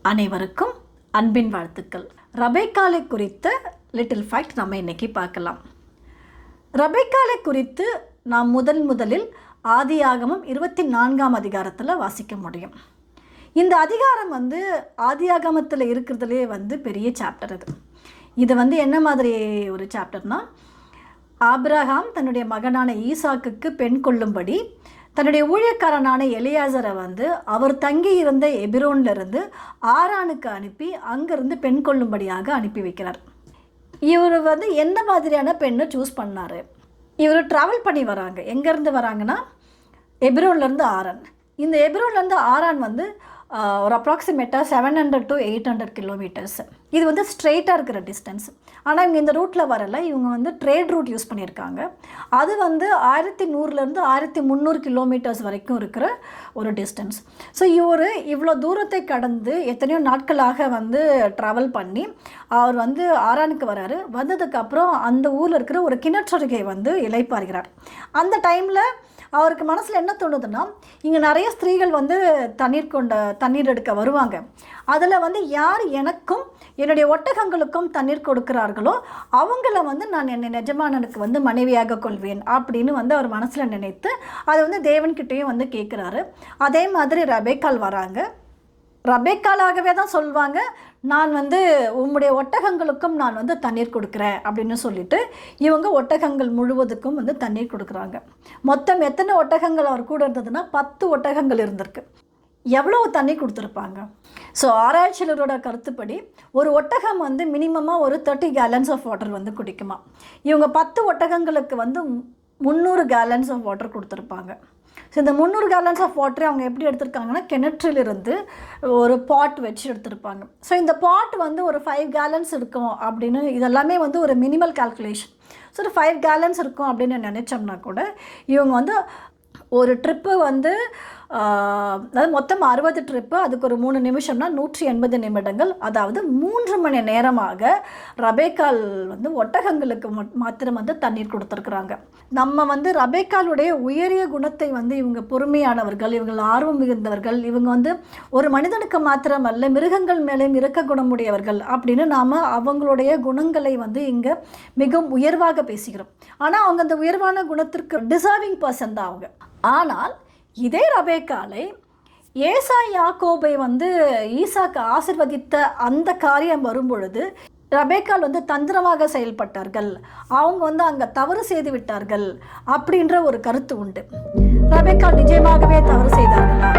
அனைவருக்கும் அன்பின் வாழ்த்துக்கள். ரெபெக்காளை குறித்த லிட்டில் ஃபேக்ட் நம்ம இன்றைக்கி பார்க்கலாம். ரெபெக்காளை குறித்து நாம் முதலில் ஆதியாகமம் 24ஆம் அதிகாரத்தில் வாசிக்க முடியும். இந்த அதிகாரம் ஆதியாகமத்தில் இருக்கிறதுலே பெரிய சாப்டர் இது என்ன மாதிரி ஒரு சாப்டர்னால், ஆபிரகாம் தன்னுடைய மகனான ஈசாக்குக்கு பெண் கொள்ளும்படி தன்னுடைய ஊழியக்காரனான எலியாசரை அவர் தங்கி இருந்த எபிரோன்லேருந்து ஆரானுக்கு அனுப்பி அங்கேருந்து பெண் கொள்ளும்படியாக அனுப்பி வைக்கிறார். இவர் என்ன மாதிரியான பெண்ணை சூஸ் பண்ணார்? இவர் ட்ராவல் பண்ணி வராங்க. எங்கேருந்து வராங்கன்னா எபிரோன்லேருந்து ஆரான். இந்த எபிரோன்லேருந்து ஆரான் ஒரு அப்ராக்சிமேட்டாக 700 to 800 கிலோமீட்டர்ஸ். இது ஸ்ட்ரெயிட்டாக இருக்கிற டிஸ்டன்ஸ். ஆனால் இவங்க இந்த ரூட்டில் வரலை. இவங்க ட்ரேட் ரூட் யூஸ் பண்ணியிருக்காங்க. அது 1100 1300 கிலோமீட்டர்ஸ் வரைக்கும் இருக்கிற ஒரு டிஸ்டன்ஸ். ஸோ இவர் இவ்வளோ தூரத்தை கடந்து எத்தனையோ நாட்களாக ட்ராவல் பண்ணி அவர் ஆரானுக்கு வராரு. வந்ததுக்கப்புறம் அந்த ஊரில் இருக்கிற ஒரு கிணற்றருகே இளைப்பாறுகிறார். அந்த டைமில் அவருக்கு மனசில் என்ன தோணுதுன்னா, இங்கே நிறைய ஸ்திரீகள் தண்ணீர் எடுக்க வருவாங்க. அதில் யார் எனக்கும் என்னுடைய ஒட்டகங்களுக்கும் தண்ணீர் கொடுக்குறார்களோ அவங்கள நான் என்னை எஜமானனுக்கு மனைவியாக கொள்வேன் அப்படின்னு அவர் மனசில் நினைத்து அதை தேவன்கிட்டையும் கேட்குறாரு. அதே மாதிரி ரெபெக்காள் வராங்க. ரெபெக்காளாகவே தான் சொல்லுவாங்க, நான் உம்முடைய ஒட்டகங்களுக்கும் நான் தண்ணீர் கொடுக்குறேன் அப்படின்னு சொல்லிட்டு இவங்க ஒட்டகங்கள் முழுவதுக்கும் தண்ணீர் கொடுக்குறாங்க. மொத்தம் எத்தனை ஒட்டகங்கள் அவர் கூட இருந்ததுன்னா 10 ஒட்டகங்கள் இருந்திருக்கு. எவ்வளோ தண்ணி கொடுத்துருப்பாங்க? ஸோ ஆராய்ச்சியாளரோட கருத்துப்படி ஒரு ஒட்டகம் மினிமமாக ஒரு 30 gallons ஆஃப் வாட்டர் குடிக்குமா. இவங்க 10 ஒட்டகங்களுக்கு 300 gallons ஆஃப் வாட்டர் கொடுத்துருப்பாங்க. ஸோ இந்த 300 gallons ஆஃப் வாட்டரை அவங்க எப்படி எடுத்திருக்காங்கன்னா, கிணற்றிலிருந்து ஒரு பாட் வச்சு எடுத்திருப்பாங்க. ஸோ இந்த பாட் ஒரு 5 gallons இருக்கும் அப்படின்னு, இதெல்லாமே ஒரு மினிமல் கால்குலேஷன். ஸோ ஒரு 5 gallons இருக்கும் அப்படின்னு நினச்சோம்னா கூட இவங்க ஒரு ட்ரிப்பு அதாவது மொத்தம் 60 ட்ரிப்பு, அதுக்கு ஒரு 3 நிமிஷம்னா 180 நிமிடங்கள், அதாவது 3 மணி நேரமாக ரெபெக்காள் ஒட்டகங்களுக்கு மாத்திரம் தண்ணீர் கொடுத்துருக்குறாங்க. நம்ம ரெபெக்காளுடைய உயரிய குணத்தை இவங்க பொறுமையானவர்கள், இவங்க ஆர்வம் மிகுந்தவர்கள், இவங்க ஒரு மனிதனுக்கு மாத்திரமல்ல மிருகங்கள் மேலேயும் இரக்க குணமுடையவர்கள் அப்படின்னு நாம் அவங்களுடைய குணங்களை இங்கே மிகவும் உயர்வாக பேசுகிறோம். ஆனால் அவங்க அந்த உயர்வான குணத்திற்கு டிசர்விங் பர்சன் தான் அவங்க. ஆனால் இதே ரெபெக்காளை யாக்கோபை ஈசாக்கு ஆசீர்வதித்த அந்த காரியம் வரும்பொழுது ரெபெக்காள் தந்திரமாக செயல்பட்டார்கள், அவங்க அங்கே தவறு செய்து விட்டார்கள் அப்படின்ற ஒரு கருத்து உண்டு. ரெபெக்காள் நிஜமாகவே தவறு செய்தார்களா?